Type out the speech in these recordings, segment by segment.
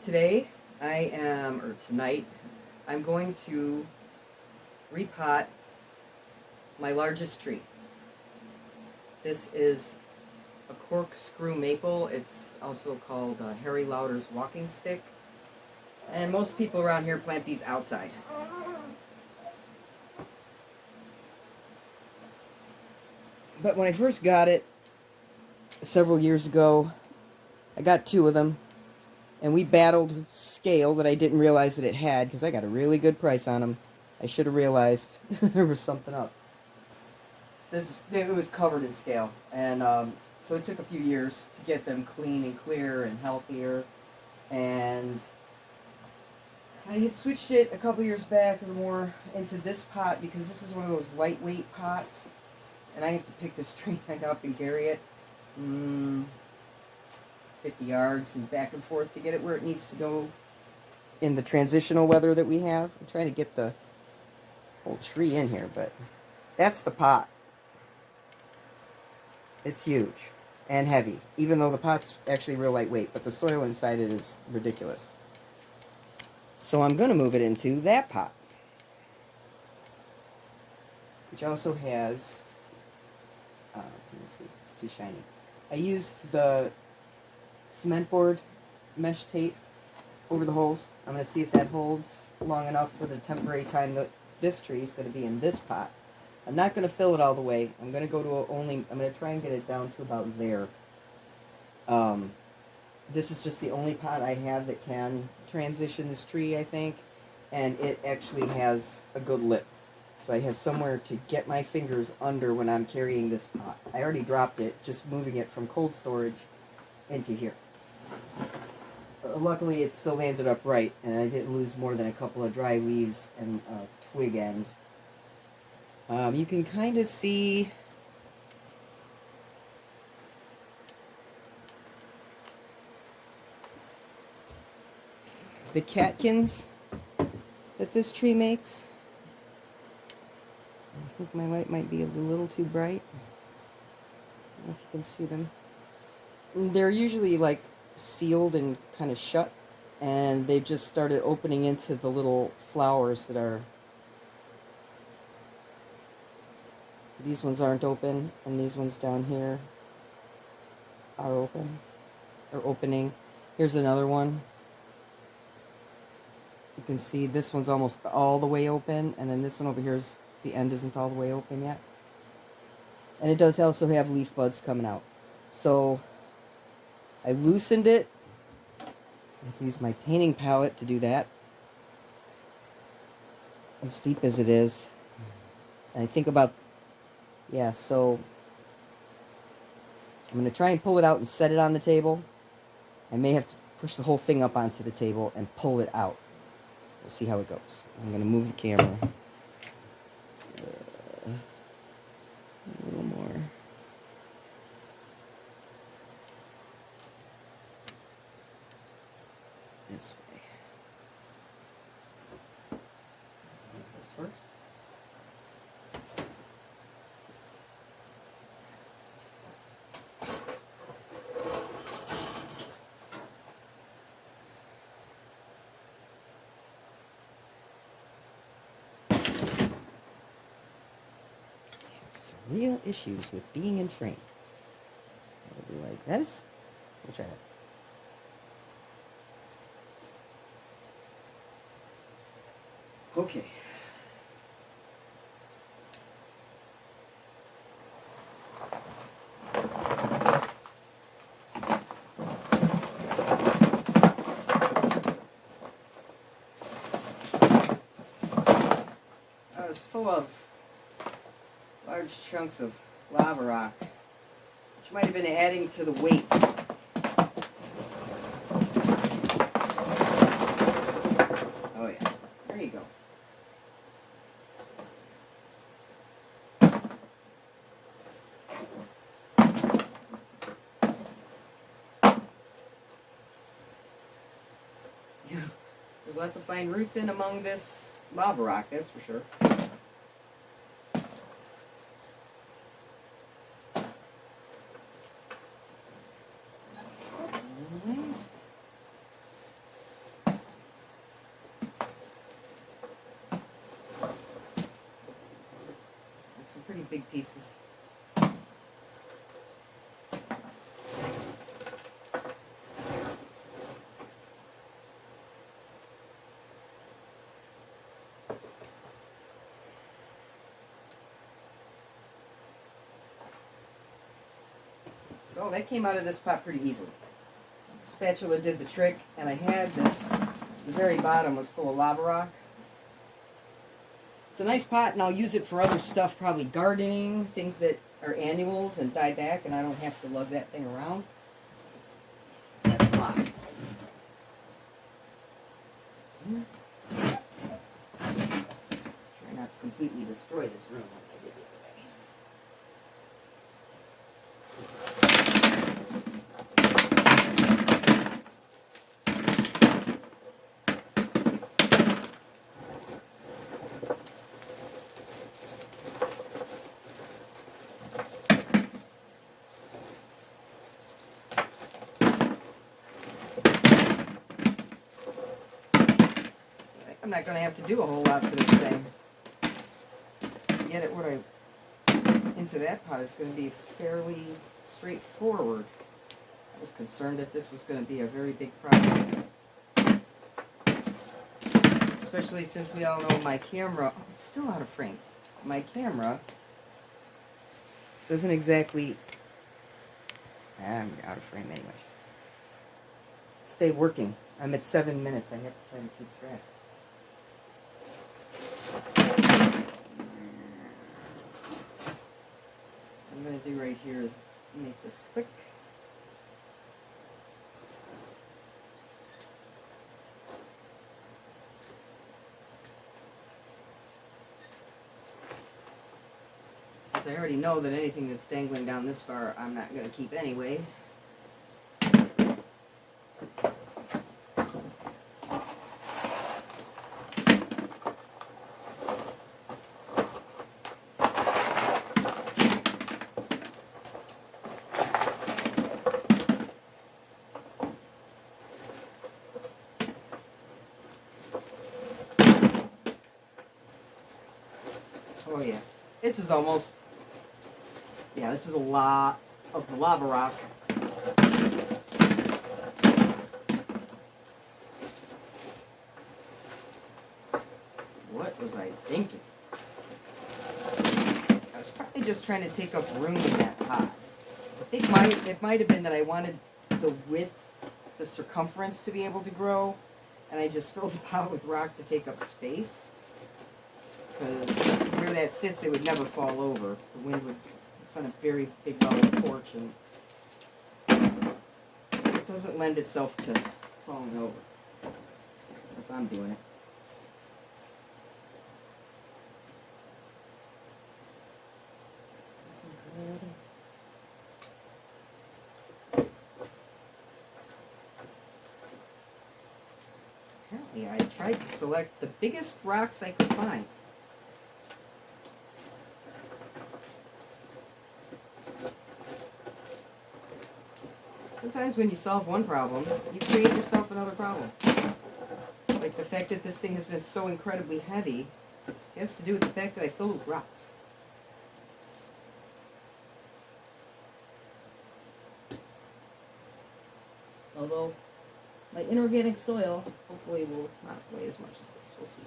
Today or tonight, I'm going to repot my largest tree. This is a corkscrew maple. It's also called Harry Lauder's walking stick. And most people around here plant these outside. But when I first got it, several years ago, I got two of them. And we battled scale that I didn't realize that it had, because I got a really good price on them. I should have realized there was something up. It was covered in scale. And so it took a few years to get them clean and clear and healthier. And I had switched it a couple years back or more into this pot, because this is one of those lightweight pots. And I have to pick this tree thing up and carry it 50 yards and back and forth to get it where it needs to go in the transitional weather that we have. I'm trying to get the whole tree in here, but that's the pot. It's huge and heavy, even though the pot's actually real lightweight, but the soil inside it is ridiculous. So I'm going to move it into that pot, which also has, can you see, it's too shiny. I used the cement board mesh tape over the holes. I'm going to see if that holds long enough for the temporary time that this tree is going to be in this pot. I'm not going to fill it all the way. I'm going to go to I'm going to try and get it down to about there. This is just the only pot I have that can transition this tree, I think, and it actually has a good lip. So I have somewhere to get my fingers under when I'm carrying this pot. I already dropped it, just moving it from cold storage into here. Luckily, it still landed upright, and I didn't lose more than a couple of dry leaves and a twig end. You can kind of see the catkins that this tree makes. I think my light might be a little too bright. I don't know if you can see them. They're usually like sealed and kind of shut, and they've just started opening into the little flowers that are. These ones aren't open, and these ones down here are open, or opening. Here's another one. You can see this one's almost all the way open, and then this one over here the end isn't all the way open yet. And it does also have leaf buds coming out. So I loosened it. I have to use my painting palette to do that, as deep as it is. And I think about, yeah, so I'm going to try and pull it out and set it on the table. I may have to push the whole thing up onto the table and pull it out. We'll see how it goes. I'm going to move the camera. A little more. This way. This first. Some real issues with being in frame. It'll be like this. We'll try it. Okay. It's full of large chunks of lava rock, which might have been adding to the weight. Oh yeah, there you go. There's lots of fine roots in among this lava rock, that's for sure. pretty big pieces. So that came out of this pot pretty easily. The spatula did the trick, and I had this, the very bottom was full of lava rock. It's a nice pot, and I'll use it for other stuff, probably gardening, things that are annuals and die back, and I don't have to lug that thing around. So that's a lot. Try not to completely destroy this room like I did the other day. I'm not going to have to do a whole lot to this thing. To get it what I into that pot is going to be fairly straightforward. I was concerned that this was going to be a very big project. Especially since we all know my camera, I'm still out of frame. My camera doesn't exactly, I'm out of frame anyway. Stay working. I'm at 7 minutes. I have to try to keep track. What I'm going to do right here is make this quick. Since I already know that anything that's dangling down this far I'm not going to keep anyway. Oh yeah, this is almost, yeah, this is a lot of the lava rock. What was I thinking? I was probably just trying to take up room in that pot. I think it might have been that I wanted the width, the circumference to be able to grow, and I just filled the pot with rock to take up space. Because where that sits, it would never fall over. The wind would, it's on a very big level porch, and it doesn't lend itself to falling over. Unless I'm doing it. Apparently, I tried to select the biggest rocks I could find. Sometimes when you solve one problem, you create yourself another problem. Like the fact that this thing has been so incredibly heavy has to do with the fact that I filled it with rocks. Although my inorganic soil hopefully will not weigh as much as this. We'll see.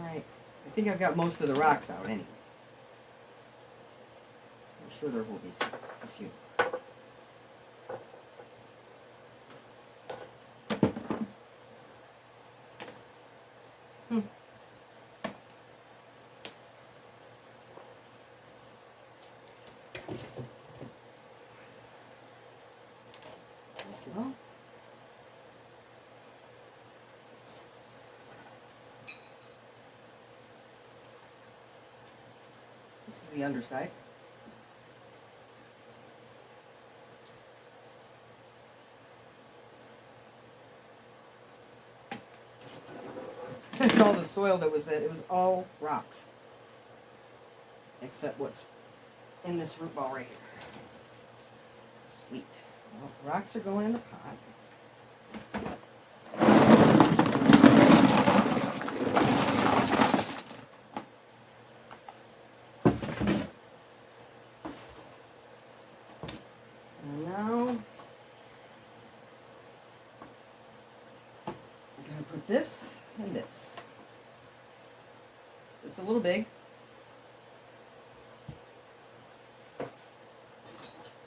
Alright, I think I've got most of the rocks out anyway. sure there will be a few. Well, this is the underside. It's all the soil that was it. It was all rocks. Except what's in this root ball right here. Sweet. Well, rocks are going in the pot. And now, I'm going to put this and this. It's a little big.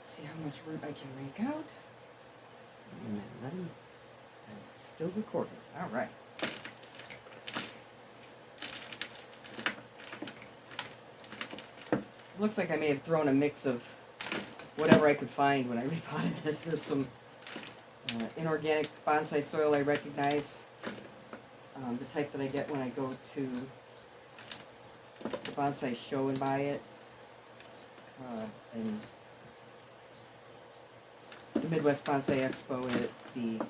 See how much root I can rake out. And then let me, I'm still recording. All right. Looks like I may have thrown a mix of whatever I could find when I repotted this. There's some inorganic bonsai soil I recognize. The type that I get when I go to the bonsai show and buy it. And the Midwest Bonsai Expo at the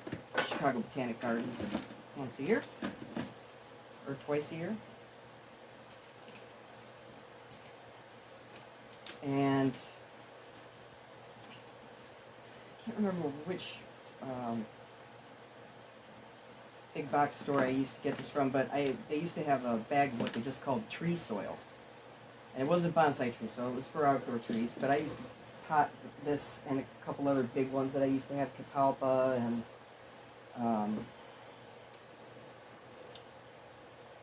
Chicago Botanic Gardens once a year, or twice a year. And I can't remember which big box store I used to get this from, but they used to have a bag of what they just called tree soil. And it wasn't bonsai tree soil, it was for outdoor trees, but I used to pot this and a couple other big ones that I used to have, catalpa and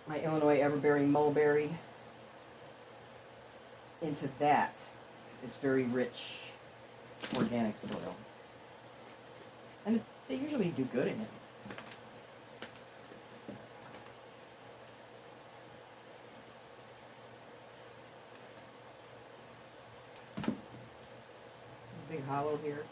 my Illinois everbearing mulberry, into that. It's very rich organic soil. And they usually do good in it. Big hollow here.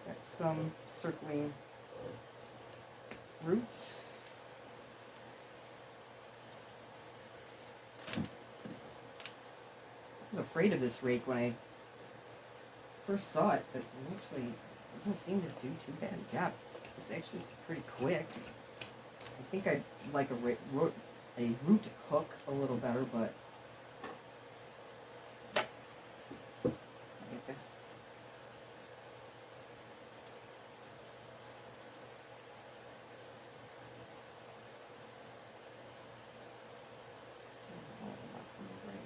Got some circling roots. I was afraid of this rake when I first saw it, but it actually doesn't seem to do too bad a job. It's actually pretty quick. I think I'd like a root hook a little better, but right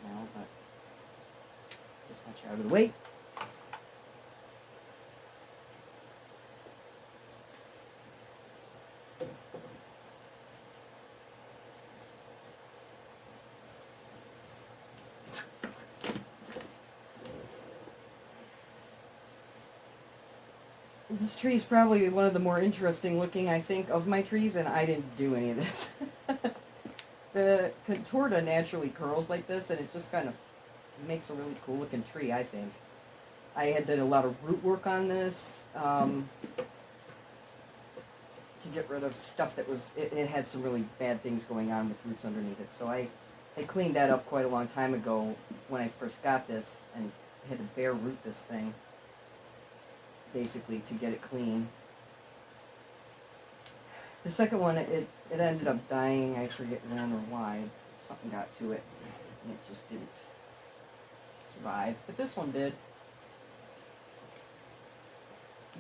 now, but just much out of the way. This tree is probably one of the more interesting looking, I think, of my trees, and I didn't do any of this. The Contorta naturally curls like this, and it just kind of makes a really cool looking tree, I think. I had done a lot of root work on this to get rid of stuff that was, it had some really bad things going on with roots underneath it. So I cleaned that up quite a long time ago when I first got this, and had to bare root this thing, basically, to get it clean. The second one, it ended up dying. I forget when or why. Something got to it, and it just didn't survive. But this one did.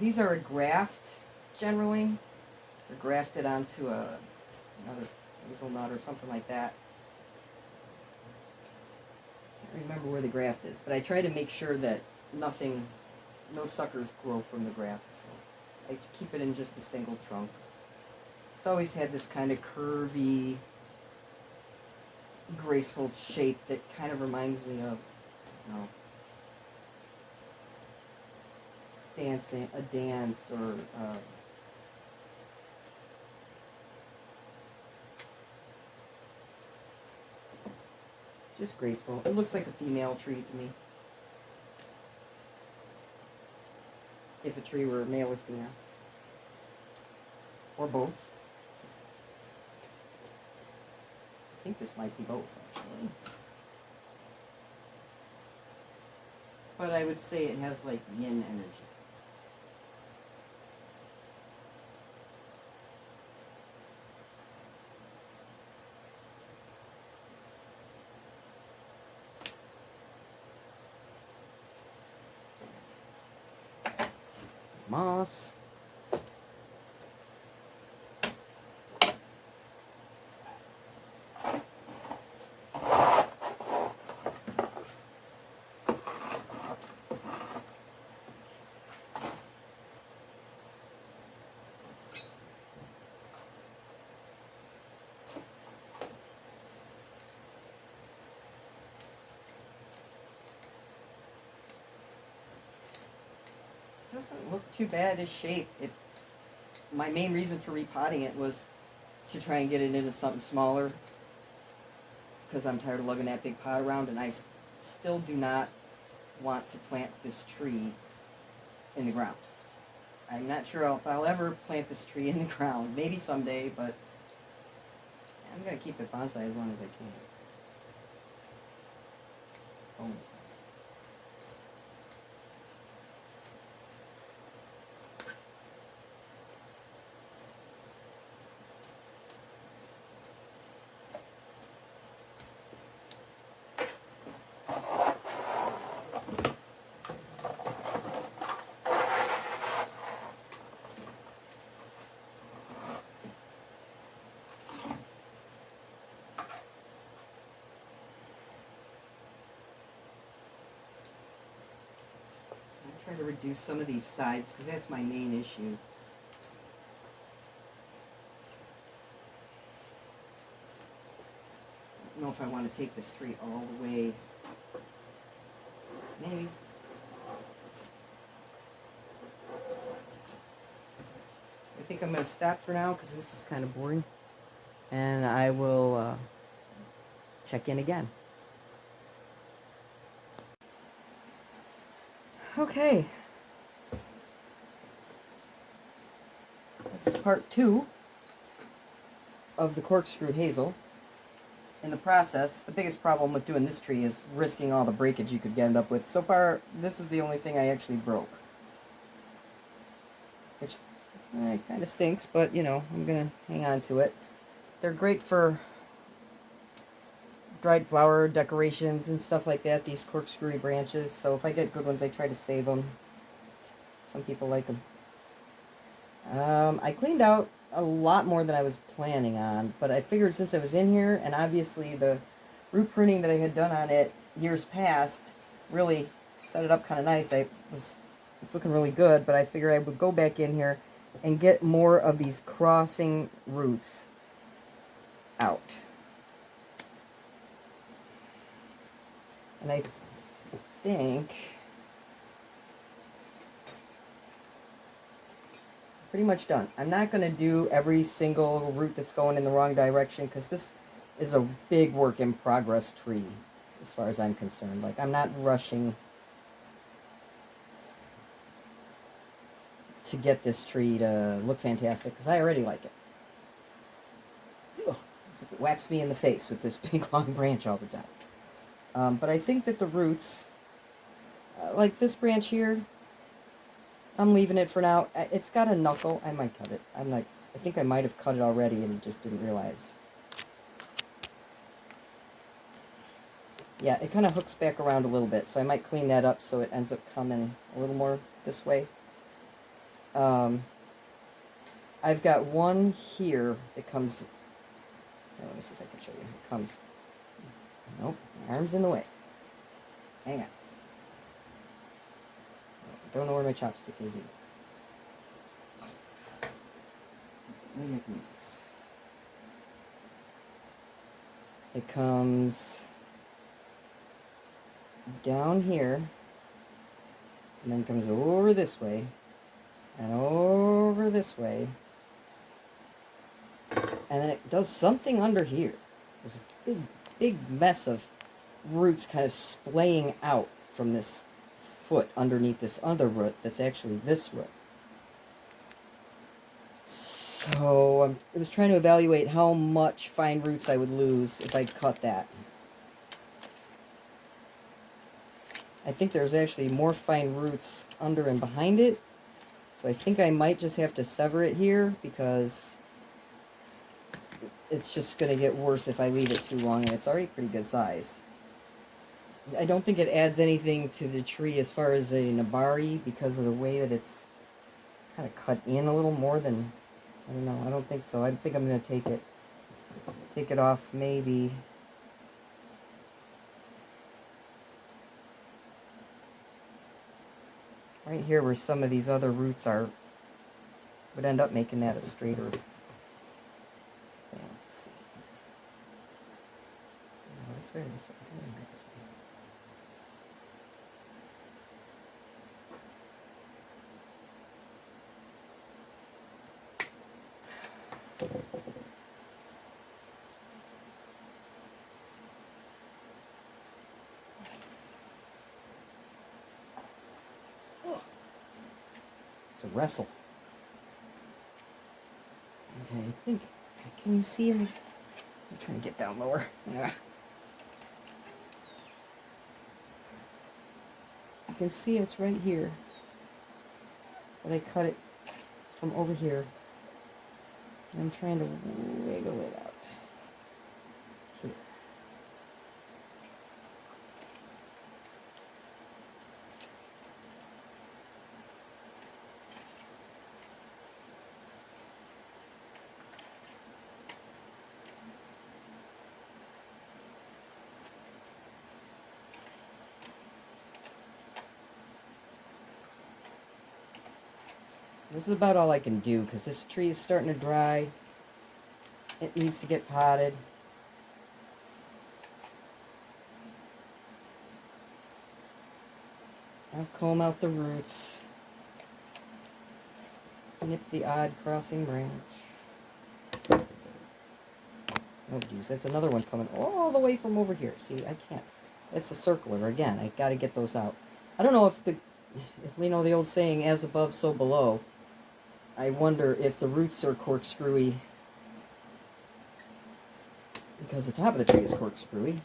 These are a graft, generally. They're grafted onto another hazelnut or something like that. I can't remember where the graft is, but I try to make sure that no suckers grow from the graft. So I keep it in just a single trunk. It's always had this kind of curvy, graceful shape that kind of reminds me of, you know, a dance, or just graceful. It looks like a female tree to me. If a tree were male or female. Or both. I think this might be both, actually. But I would say it has like yin energy. Moss. Doesn't look too bad as shape. My main reason for repotting it was to try and get it into something smaller, because I'm tired of lugging that big pot around, and I still do not want to plant this tree in the ground. I'm not sure if I'll ever plant this tree in the ground. Maybe someday, but I'm going to keep it bonsai as long as I can. Almost. Try to reduce some of these sides, because that's my main issue. I don't know if I want to take this tree all the way. Maybe. I think I'm going to stop for now, because this is kind of boring. And I will check in again. Okay, this is part 2 of the Corkscrew Hazel. In the process, the biggest problem with doing this tree is risking all the breakage you could end up with. So far, this is the only thing I actually broke. Which kind of stinks, but you know, I'm going to hang on to it. They're great for dried flower decorations and stuff like that, these corkscrewy branches. So if I get good ones, I try to save them. Some people like them. I cleaned out a lot more than I was planning on, but I figured since I was in here, and obviously the root pruning that I had done on it years past really set it up kind of nice. It's looking really good, but I figured I would go back in here and get more of these crossing roots out. And I think pretty much done. I'm not going to do every single root that's going in the wrong direction, because this is a big work in progress tree as far as I'm concerned. Like, I'm not rushing to get this tree to look fantastic, because I already like it. Ugh, it's like it whaps me in the face with this big long branch all the time. But I think that the roots, like this branch here, I'm leaving it for now. It's got a knuckle. I might cut it. I think I might have cut it already and just didn't realize. Yeah, it kind of hooks back around a little bit, so I might clean that up so it ends up coming a little more this way. I've got one here that comes... Let me see if I can show you. It comes... Nope, my arm's in the way. Hang on. I don't know where my chopstick is either. maybe I can use this. It comes down here, and then comes over this way, and over this way, and then it does something under here. There's a big, big mess of roots kind of splaying out from this foot underneath this other root that's actually this root. So I was trying to evaluate how much fine roots I would lose if I cut that. I think there's actually more fine roots under and behind it. So I think I might just have to sever it here because it's just going to get worse if I leave it too long, and it's already pretty good size. I don't think it adds anything to the tree as far as a nebari because of the way that it's kind of cut in a little more than, I don't know, I don't think so. I think I'm going to take it off maybe right here where some of these other roots are, would end up making that a straighter thing. Let's see. No, that's very nice. It's a wrestle. Okay, I think, can you see him? I'm trying to get down lower. Yeah. You can see it's right here. But I cut it from over here. And I'm trying to wiggle it out. Here. This is about all I can do because this tree is starting to dry. It needs to get potted. I'll comb out the roots. Nip the odd crossing branch. Oh geez, that's another one coming all the way from over here. See, I can't. It's a circler again. I got to get those out. I don't know if you know the old saying, "As above, so below." I wonder if the roots are corkscrewy because the top of the tree is corkscrewy.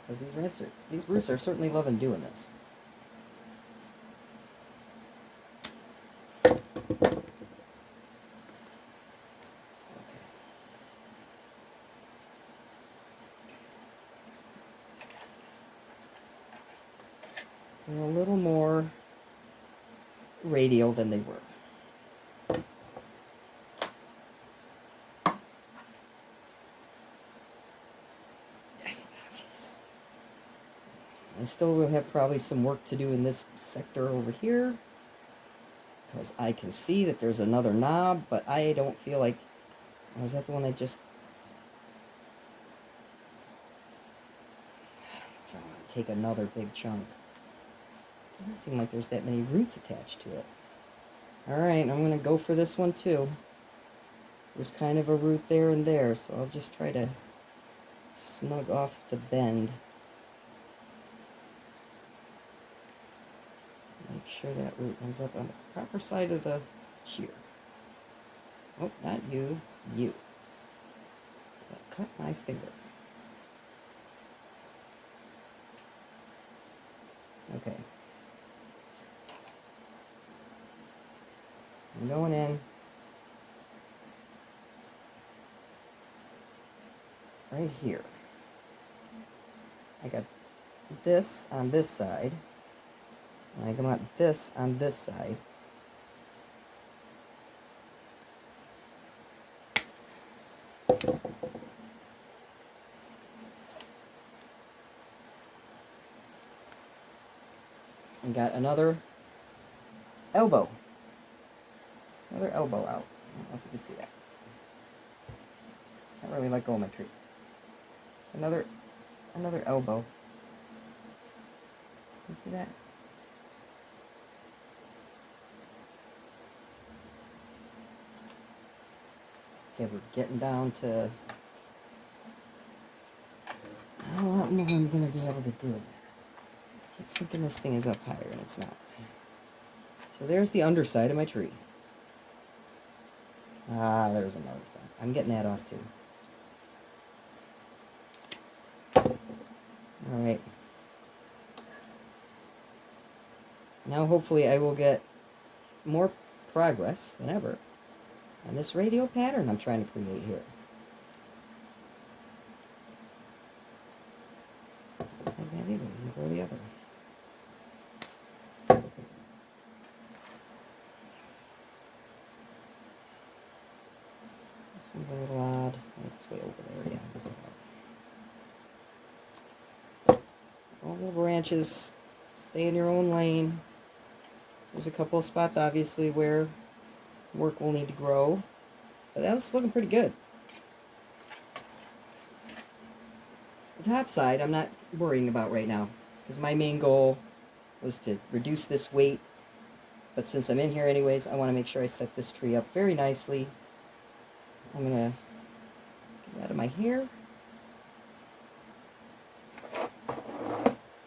Because these roots are certainly loving doing this. Okay. They're a little more radial than they were. I still will have probably some work to do in this sector over here because I can see that there's another knob, but I don't feel like, was that the one I just, I don't want to take another big chunk. Doesn't seem like there's that many roots attached to it. Alright, I'm going to go for this one too. There's kind of a root there and there, so I'll just try to snug off the bend. Make sure that root ends up on the proper side of the shear. Oh, not you. You. I'll cut my finger. Okay. I'm going in. Right here. I got this on this side. And I got this on this side. And got another elbow. Another elbow out. I don't know if you can see that. Can't really let go of my tree. So another elbow. You see that? Okay, we're getting down to how lot more I'm going to be able to do it. I keep thinking this thing is up higher, and it's not. So there's the underside of my tree. Ah, there's another thing. I'm getting that off too. Alright. Now hopefully I will get more progress than ever on this radial pattern I'm trying to create here. Like that either. You go the other way. This one's a little odd. It's way over there, yeah. All the branches, stay in your own lane. There's a couple of spots, obviously, where work will need to grow, but that's looking pretty good. The top side, I'm not worrying about right now, because my main goal was to reduce this weight, but since I'm in here anyways, I want to make sure I set this tree up very nicely. I'm going to get out of my hair,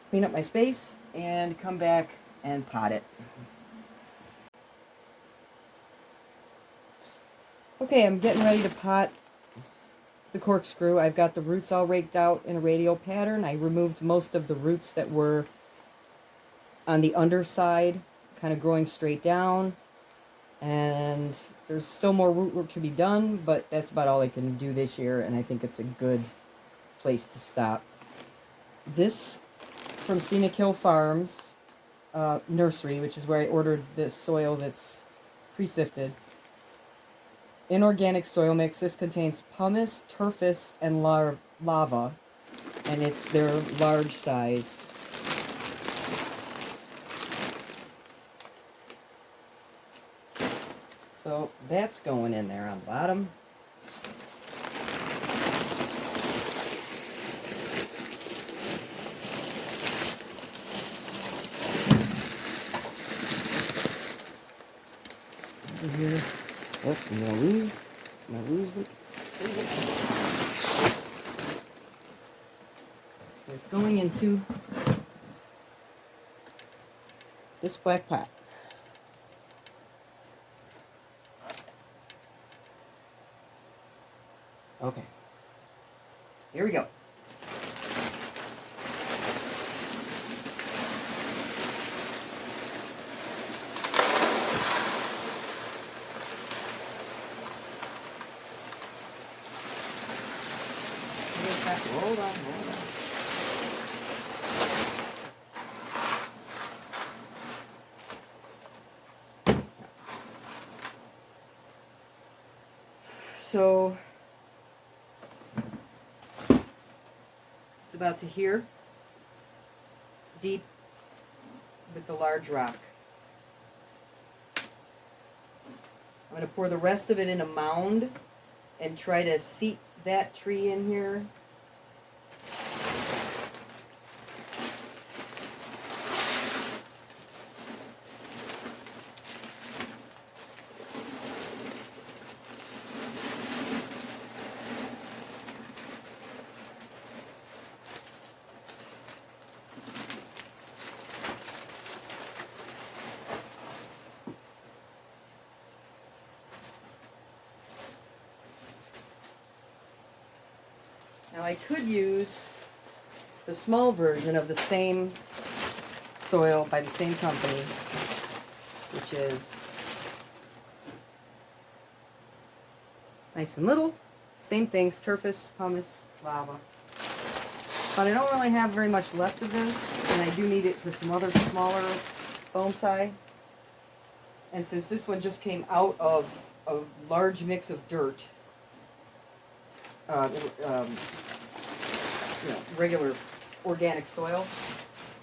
clean up my space, and come back and pot it. Okay, I'm getting ready to pot the corkscrew. I've got the roots all raked out in a radial pattern. I removed most of the roots that were on the underside, kind of growing straight down. And there's still more root work to be done, but that's about all I can do this year, and I think it's a good place to stop. This from Scenic Hill Farms nursery, which is where I ordered this soil that's pre-sifted. Inorganic soil mix. This contains pumice, turfus, and lava, and it's their large size. So that's going in there on the bottom. Over here. Oh, I'm gonna lose them. It's going into this black pot. Okay. Here we go. Hold on. So it's about to here, deep with the large rock. I'm going to pour the rest of it in a mound and try to seat that tree in here. Now I could use the small version of the same soil by the same company, which is nice and little. Same things, turfus, pumice, lava. But I don't really have very much left of this, and I do need it for some other smaller bonsai. And since this one just came out of a large mix of dirt, regular organic soil,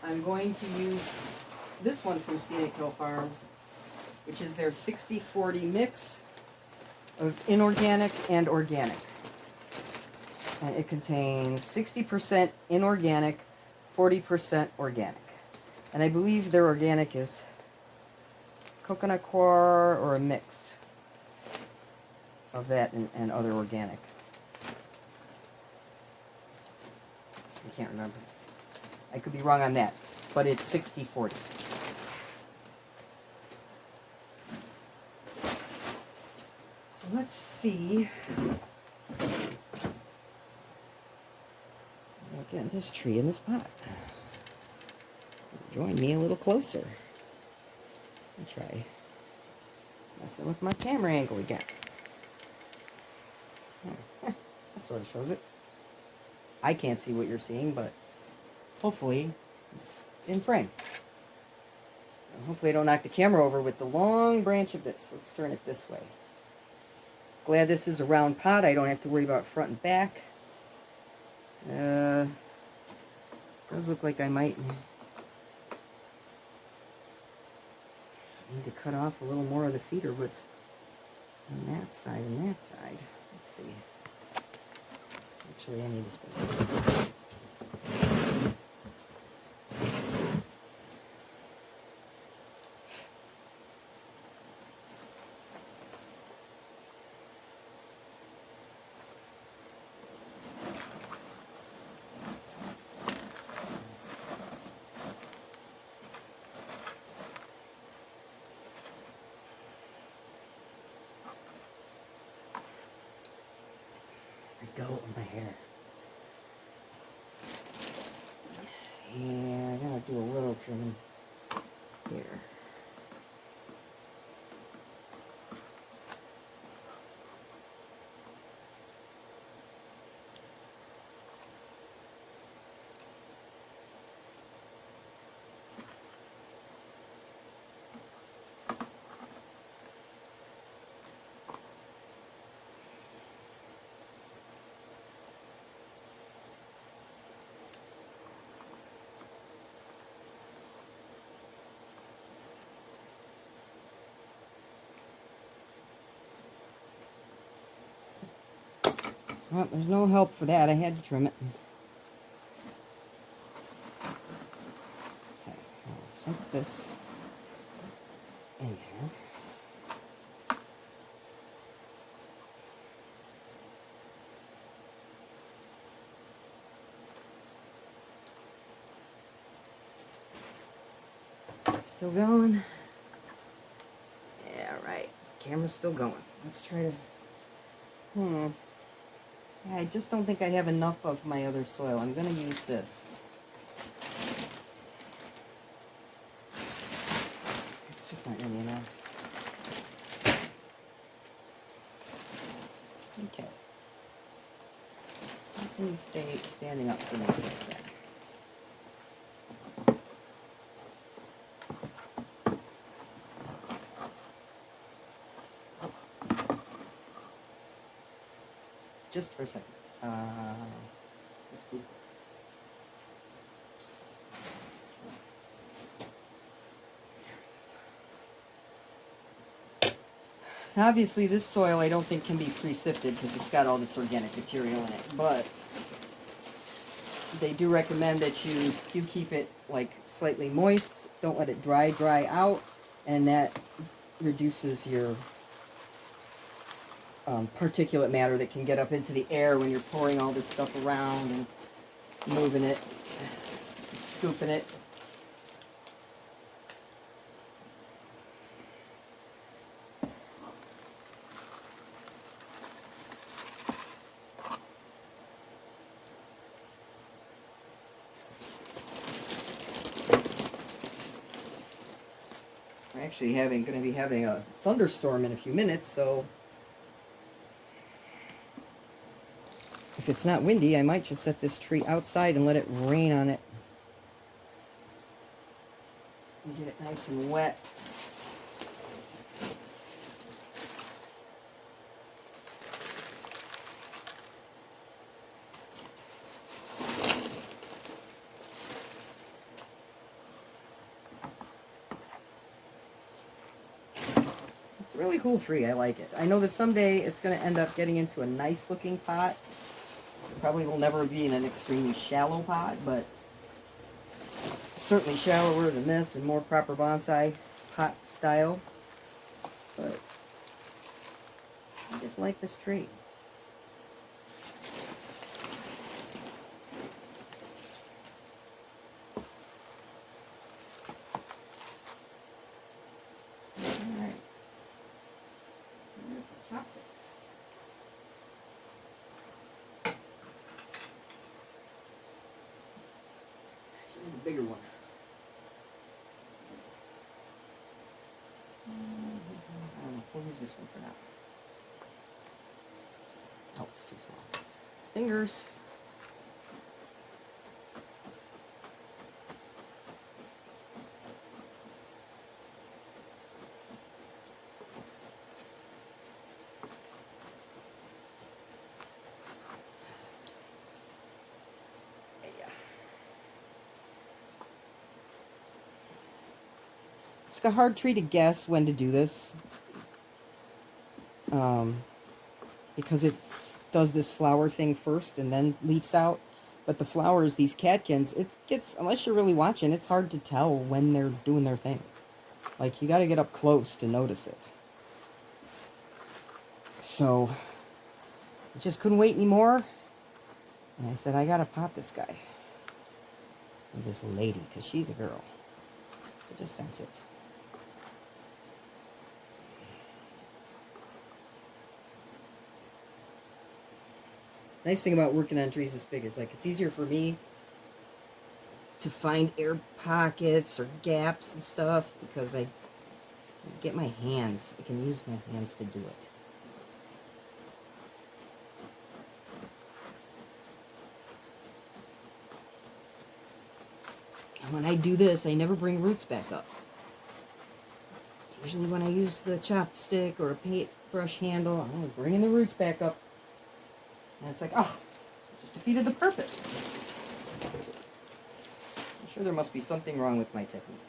I'm going to use this one from Scenic Hill Farms. which is their 60-40 mix of inorganic and organic. And it contains 60% inorganic, 40% organic. And I believe their organic is coconut coir or a mix of that and other organic. I can't remember. I could be wrong on that, but it's 60-40. So let's see. Again, this tree in this pot. Join me a little closer. I'll try messing with my camera angle again. That sort of shows it. I can't see what you're seeing, but hopefully it's in frame. And hopefully I don't knock the camera over with the long branch of this. Let's turn it this way. Glad this is a round pot. I don't have to worry about front and back. Does look like I might need to cut off a little more of the feeder roots on that side and that side. Let's see. Actually, I need to spin this. Go of my hair. And I gotta do a little trimming here. Well, there's no help for that. I had to trim it. Okay, I'll sink this in here. Still going? Yeah, right. Camera's still going. Let's try to... I just don't think I have enough of my other soil. I'm going to use this. It's just not really enough. Okay. How can you stay standing up for me for a sec? Just for a second. Obviously, this soil I don't think can be pre-sifted because it's got all this organic material in it, but they do recommend that you do keep it like slightly moist. Don't let it dry out, and that reduces your particulate matter that can get up into the air when you're pouring all this stuff around and moving it, scooping it. We're actually going to be having a thunderstorm in a few minutes, so if it's not windy, I might just set this tree outside and let it rain on it. And get it nice and wet. It's a really cool tree. I like it. I know that someday it's going to end up getting into a nice looking pot. It probably will never be in an extremely shallow pot, but certainly shallower than this and more proper bonsai pot style. But I just like this tree. Alright. There's the chopsticks. Actually, the bigger one. We'll use this one for now. Oh, it's too small. Fingers. It's a hard tree to guess when to do this. Because it does this flower thing first and then leaves out. But the flowers, these catkins, it gets, unless you're really watching, it's hard to tell when they're doing their thing. Like, you got to get up close to notice it. So, I just couldn't wait anymore. And I said, I got to pop this guy. Or this lady, because she's a girl. I just sense it. Nice thing about working on trees this big is, like, it's easier for me to find air pockets or gaps and stuff because I get my hands. I can use my hands to do it. And when I do this, I never bring roots back up. Usually when I use the chopstick or a paintbrush handle, I'm bringing the roots back up. And it's like, oh, just defeated the purpose. I'm sure there must be something wrong with my technique.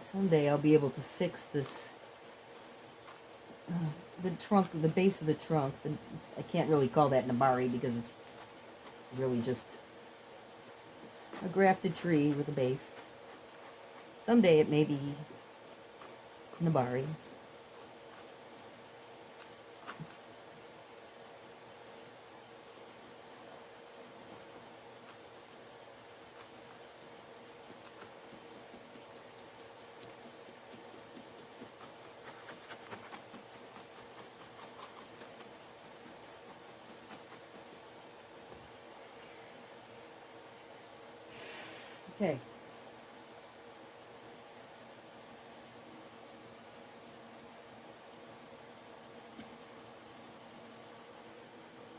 Someday I'll be able to fix this, the trunk, the base of the trunk. I can't really call that nebari because it's really just a grafted tree with a base. Someday it may be nebari. Okay.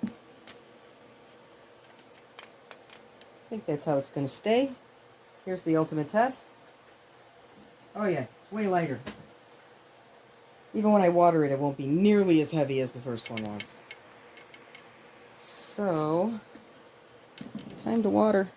I think that's how it's going to stay. Here's the ultimate test. Oh yeah, it's way lighter. Even when I water it, it won't be nearly as heavy as the first one was. So, time to water.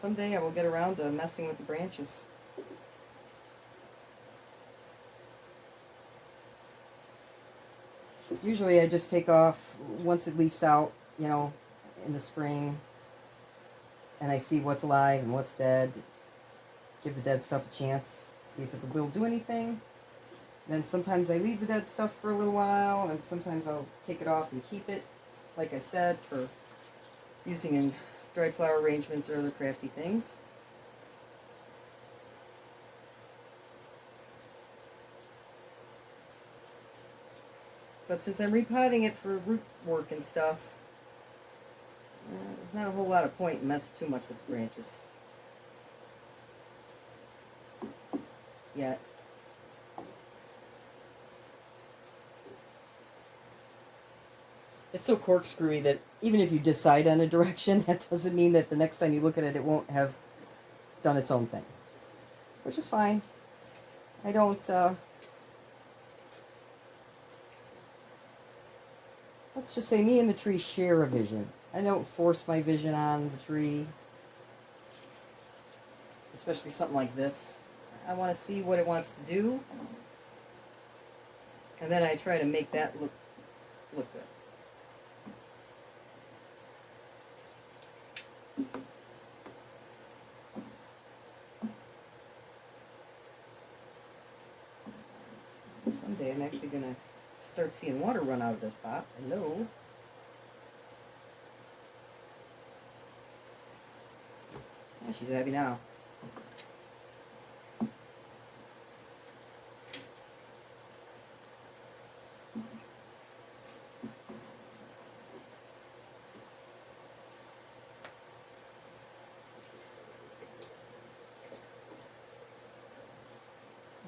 someday I will get around to messing with the branches. Usually I just take off once it leaves out, you know, in the spring, and I see what's alive and what's dead. Give the dead stuff a chance to see if it will do anything. Then sometimes I leave the dead stuff for a little while, and sometimes I'll take it off and keep it, like I said, for using in dried flower arrangements or other crafty things. But since I'm repotting it for root work and stuff, there's not a whole lot of point in messing too much with the branches yet. It's so corkscrewy that even if you decide on a direction, that doesn't mean that the next time you look at it, it won't have done its own thing. Which is fine. I don't, let's just say me and the tree share a vision. I don't force my vision on the tree. Especially something like this. I want to see what it wants to do. And then I try to make that look good. Someday I'm actually going to start seeing water run out of this pot. Hello. Yeah, she's happy now.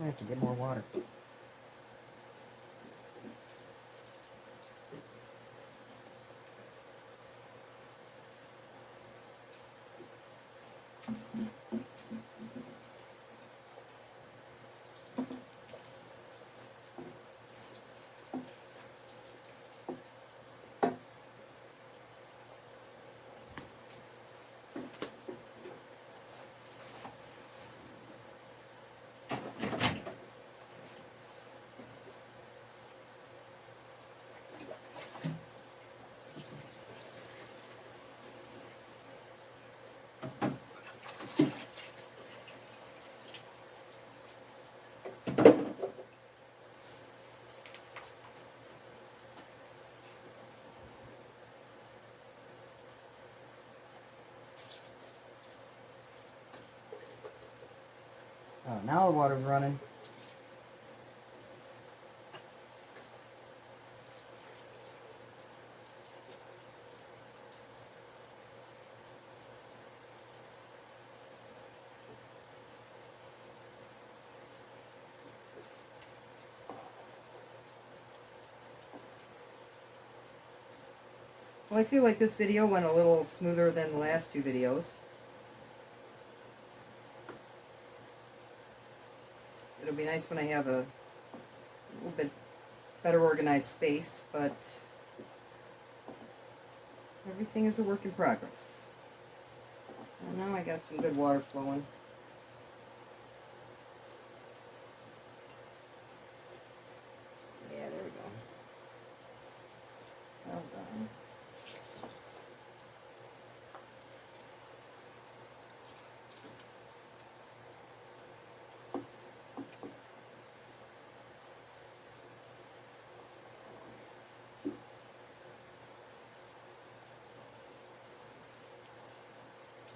I have to get more water. Oh, now the water's running. Well, I feel like this video went a little smoother than the last two videos. It'll be nice when I have a little bit better organized space, but everything is a work in progress. And now I got some good water flowing. Yeah, there we go. Well done.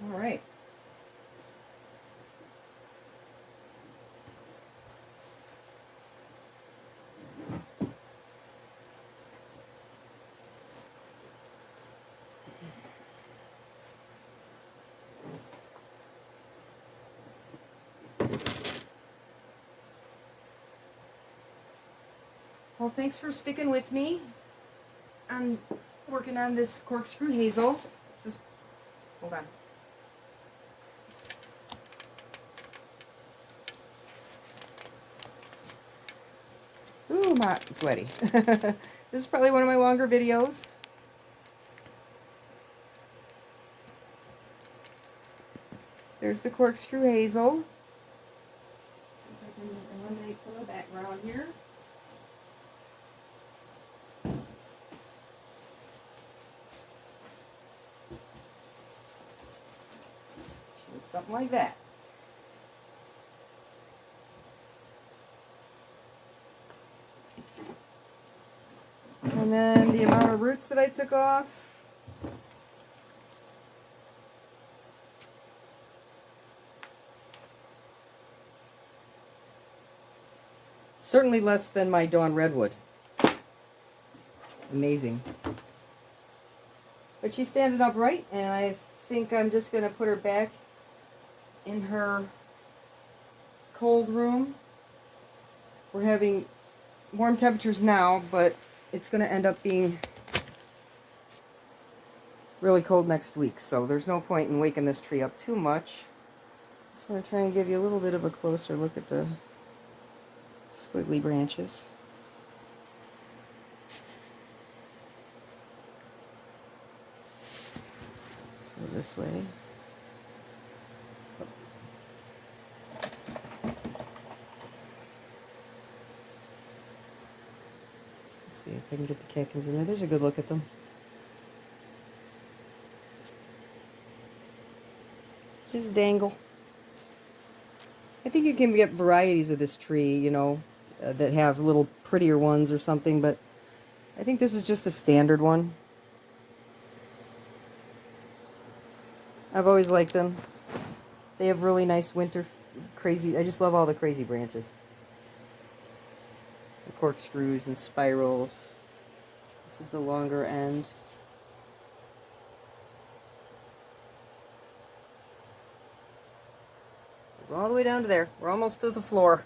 All right. Well, thanks for sticking with me. I'm working on this Corkscrew Hazel. This is, hold on. Ooh, I'm hot and sweaty. This is probably one of my longer videos. There's the Corkscrew Hazel. See if I can eliminate some of the background here. She looks something like that. And then the amount of roots that I took off. Certainly less than my Dawn Redwood. Amazing. But she's standing upright, and I think I'm just going to put her back in her cold room. We're having warm temperatures now, but it's going to end up being really cold next week, so there's no point in waking this tree up too much. Just want to try and give you a little bit of a closer look at the squiggly branches. Go this way. Let's see if I can get the catkins in there. There's a good look at them. Just dangle. I think you can get varieties of this tree, you know, that have little prettier ones or something, but I think this is just a standard one. I've always liked them. They have really nice winter, crazy, I just love all the crazy branches. The corkscrews and spirals. This is the longer end. Goes all the way down to there. We're almost to the floor.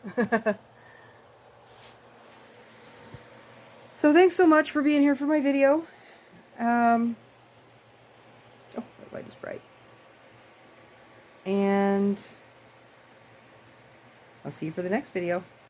So thanks so much for being here for my video. Oh, that light is bright. And I'll see you for the next video.